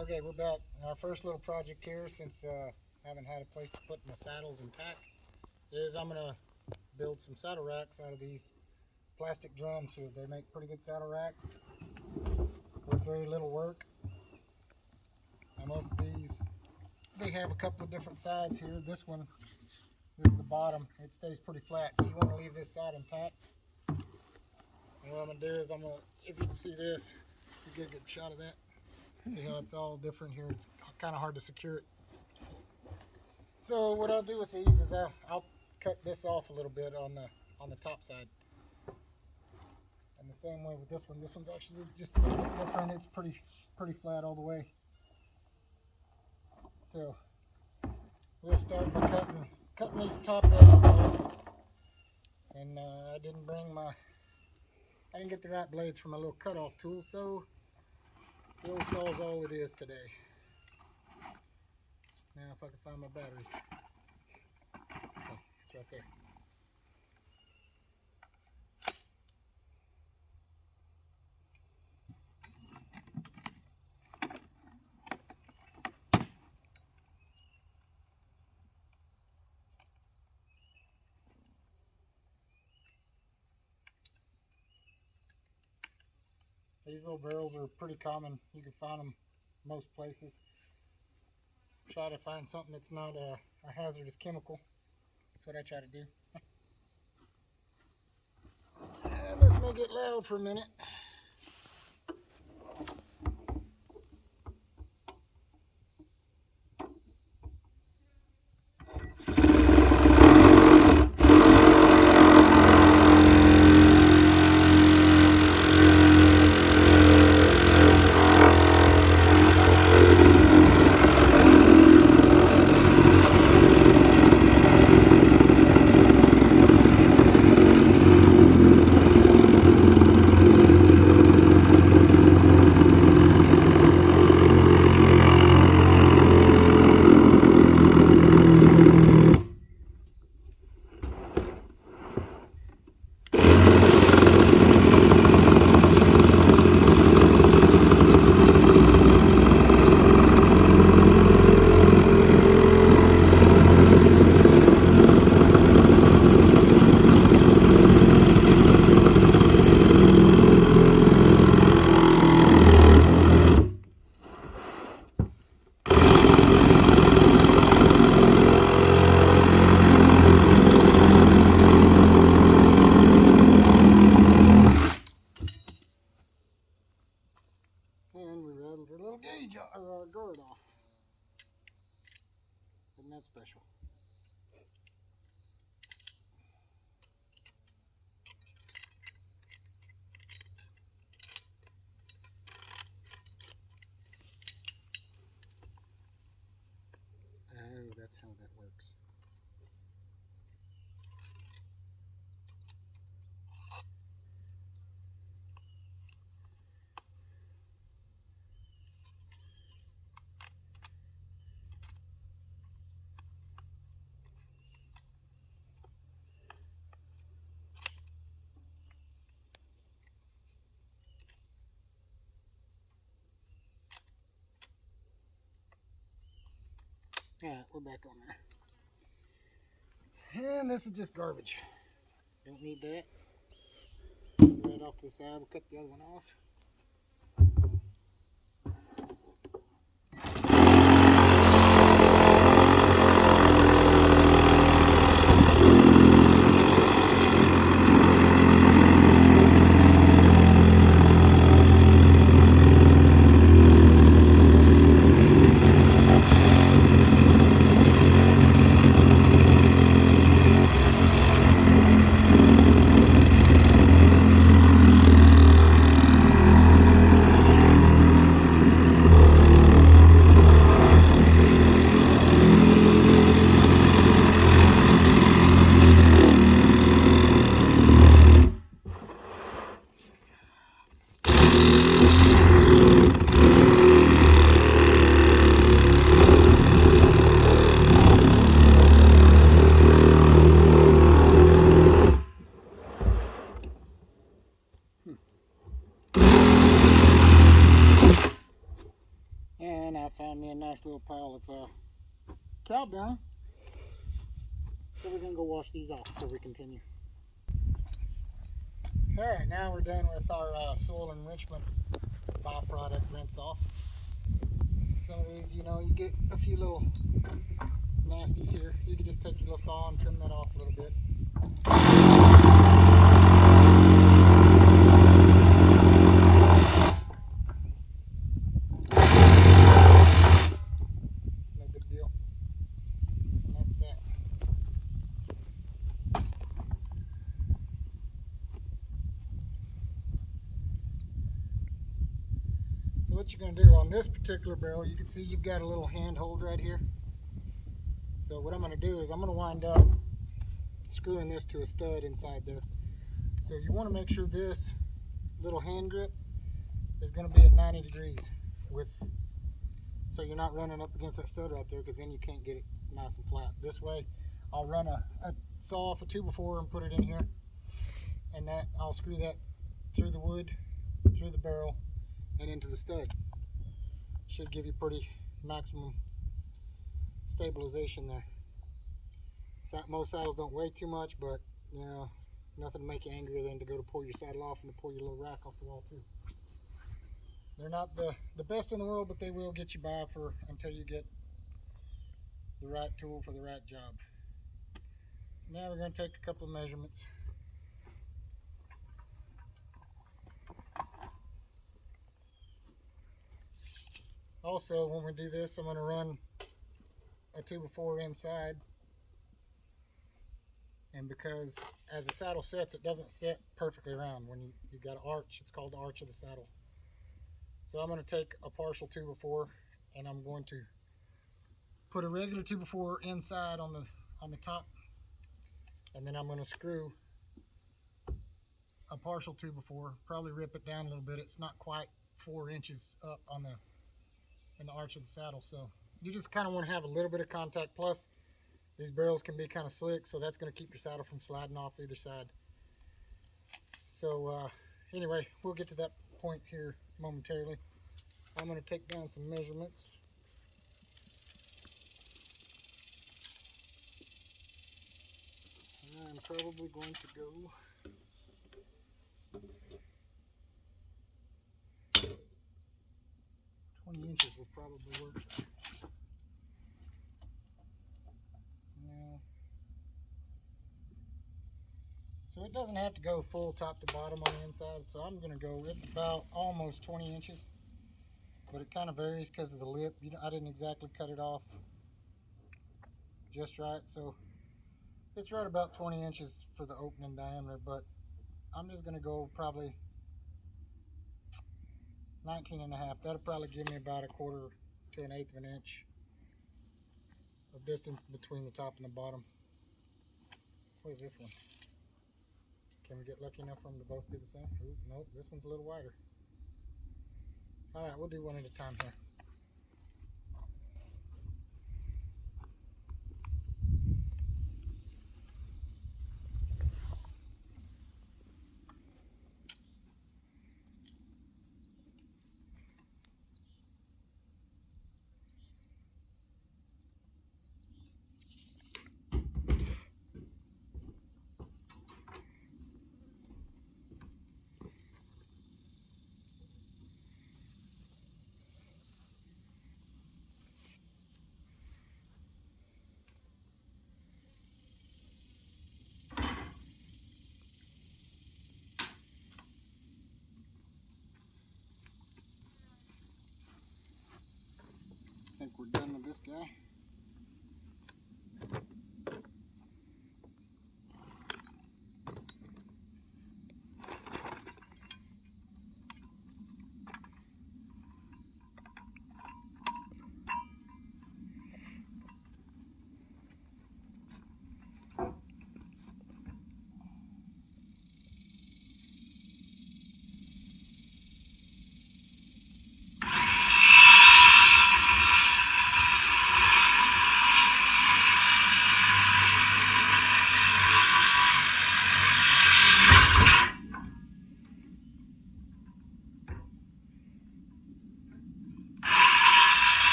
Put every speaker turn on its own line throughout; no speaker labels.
Okay, we're back. Our first little project here, since I haven't had a place to put my saddles and pack, is I'm going to build some saddle racks out of these plastic drums here. They make pretty good saddle racks with very little work. Now most of these, they have a couple of different sides here. This one, this is the bottom. It stays pretty flat, so you want to leave this side intact. And what I'm going to do is if you can see this, you get a good shot of that. See how it's all different here? It's kind of hard to secure it. So what I'll do with these is I'll cut this off a little bit on the top side. And the same way with this one. This one's actually just a little bit different. It's pretty flat all the way. So we'll start by cutting these top edges off. And I didn't get the right blades for my little cutoff tool, so the old saw's all it is today. Now if I can find my batteries. Okay, it's right there. These little barrels are pretty common. You can find them most places. Try to find something that's not a hazardous chemical. That's what I try to do. And this may get loud for a minute. And we rattled her little gauge or guard off. Isn't that special? Oh, that's how that works. Alright, we're back on there. And this is just garbage. Don't need that. Right off to the side, we'll cut the other one off. and I found me a nice little pile of cow dung. So we're going to go wash these off before we continue. Alright, now we're done with our soil enrichment byproduct rinse off. Some of these, you know, you get a few little nasties here. You can just take your little saw and trim that off a little bit. No big deal. And that's that. So what you're going to do on this particular barrel, you can see you've got a little handhold right here. So what I'm going to do is I'm going to wind up screwing this to a stud inside there. So you want to make sure this little hand grip is going to be at 90 degrees so you're not running up against that stud right there, because then you can't get it nice and flat. This way I'll run a saw off a 2x4 and put it in here, and that I'll screw that through the wood, through the barrel, and into the stud. Should give you pretty maximum stabilization there. Most saddles don't weigh too much, but you know, nothing to make you angrier than to go to pull your saddle off and to pull your little rack off the wall too. They're not the best in the world, but they will get you by until you get the right tool for the right job. Now we're going to take a couple of measurements. Also, when we do this, I'm going to run a 2x4 inside, and because as the saddle sets, it doesn't set perfectly around. When you've got an arch, it's called the arch of the saddle. So I'm going to take a partial 2x4, and I'm going to put a regular 2x4 inside on the top, and then I'm going to screw a partial 2x4, probably rip it down a little bit. It's not quite 4 inches up in the arch of the saddle, so you just kind of want to have a little bit of contact. Plus these barrels can be kind of slick, so that's going to keep your saddle from sliding off either side. So anyway, we'll get to that point here momentarily. I'm going to take down some measurements. And I'm probably going to go 20 inches will probably work. Yeah. So it doesn't have to go full top to bottom on the inside, so I'm going to go, it's about almost 20 inches, but it kind of varies because of the lip. I didn't exactly cut it off just right, so it's right about 20 inches for the opening diameter, but I'm just going to go probably 19.5. That'll probably give me about 1/4 to 1/8 of an inch of distance between the top and the bottom. What is this one? Can we get lucky enough for them to both be the same? Ooh, nope, this one's a little wider. Alright, we'll do one at a time here. I think we're done with this guy.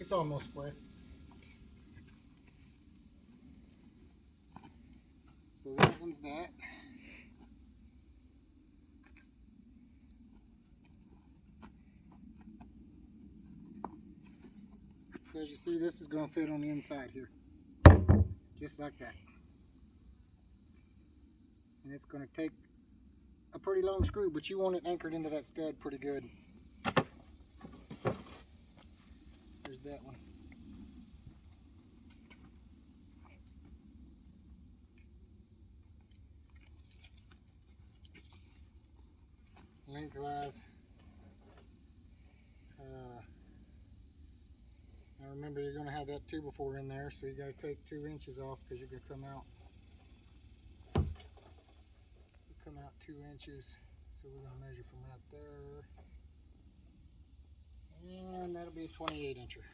It's almost square. So that one's that. So as you see, this is going to fit on the inside here. Just like that. And it's going to take a pretty long screw, but you want it anchored into that stud pretty good. There's that one. Lengthwise. Now remember, you're going to have that 2x4 in there, so you got to take 2 inches off because you're going to come out. 2 inches. So we're going to measure from right there, and that'll be a 28 incher.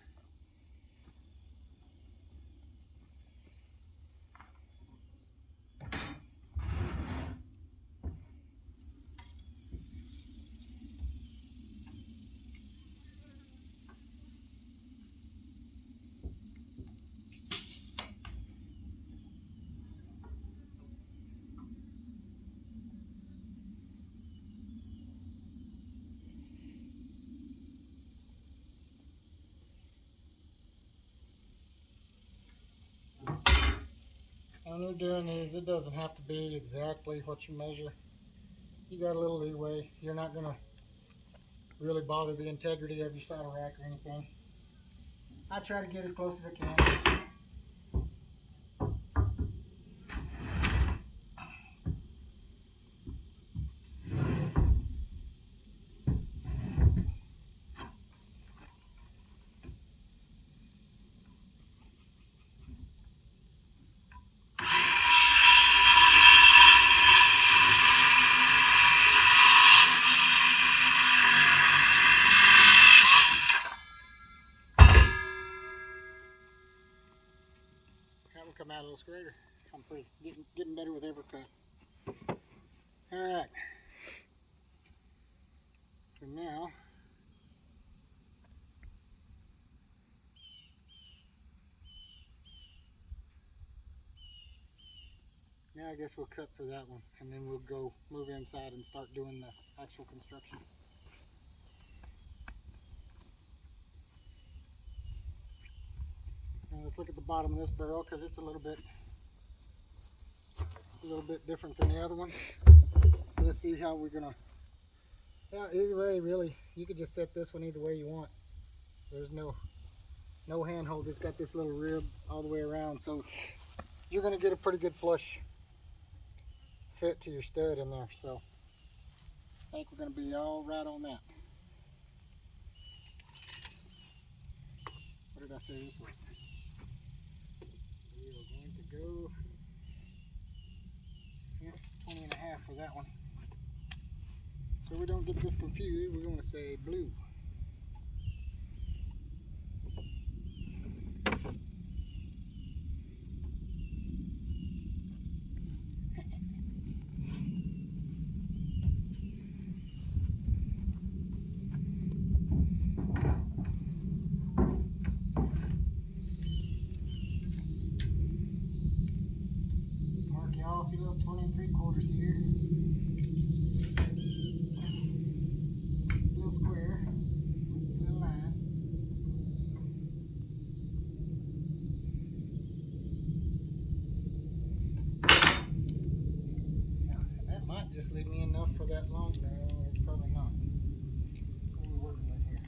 When you're doing these, it doesn't have to be exactly what you measure. You got a little leeway. You're not going to really bother the integrity of your saddle rack or anything. I try to get as close as I can. Come out a little straighter. I'm pretty getting better with every cut. All right. So now I guess we'll cut for that one, and then we'll go move inside and start doing the actual construction. Now let's look at the bottom of this barrel because it's a little bit different than the other one. So let's see how we're gonna. Yeah, either way, really, you could just set this one either way you want. There's no handhold. It's got this little rib all the way around, so you're gonna get a pretty good flush fit to your stud in there. So I think we're gonna be all right on that. What did I say this was? We are going to go 20.5 for that one. So we don't get this confused, we're going to say blue. Mark you off your little 20 3/4 here. Little square, little line. That might just leave me enough for that long. No, it's probably not. What are we working with here?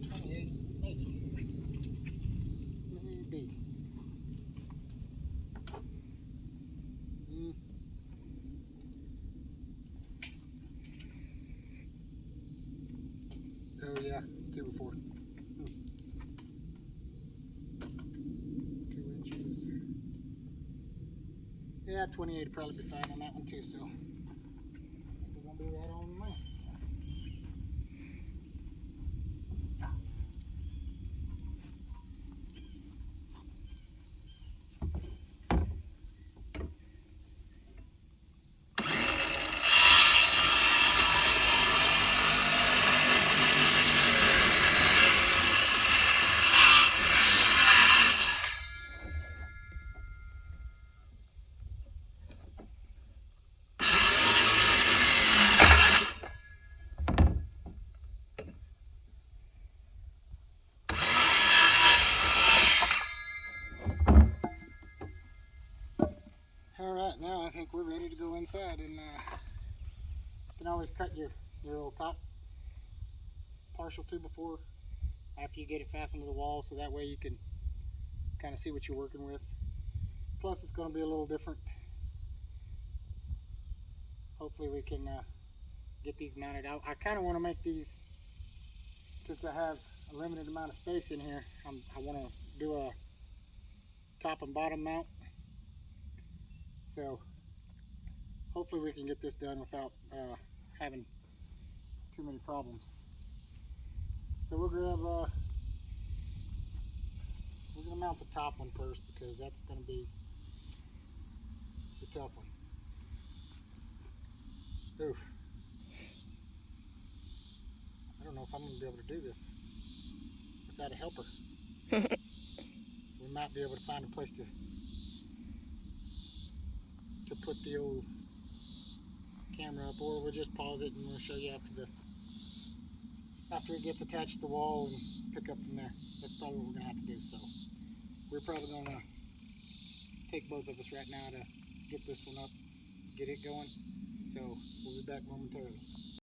28, maybe. Maybe. Oh yeah, 2x4. 2 inches. Yeah, 28 would probably be fine on that one too, so I think we're gonna be right on the money. one side, and you can always cut your little top partial to before, after you get it fastened to the wall, so that way you can kind of see what you're working with. Plus it's going to be a little different. Hopefully we can get these mounted out. I kind of want to make these, since I have a limited amount of space in here, I want to do a top and bottom mount. So hopefully we can get this done without having too many problems. So we'll grab, we're going to mount the top one first, because that's going to be the tough one. Ooh. I don't know if I'm going to be able to do this without a helper. We might be able to find a place to put the old camera up, or we'll just pause it and we'll show you after it gets attached to the wall and pick up from there. That's probably what we're going to have to do. So we're probably going to take both of us right now to get this one up, get it going. So we'll be back momentarily.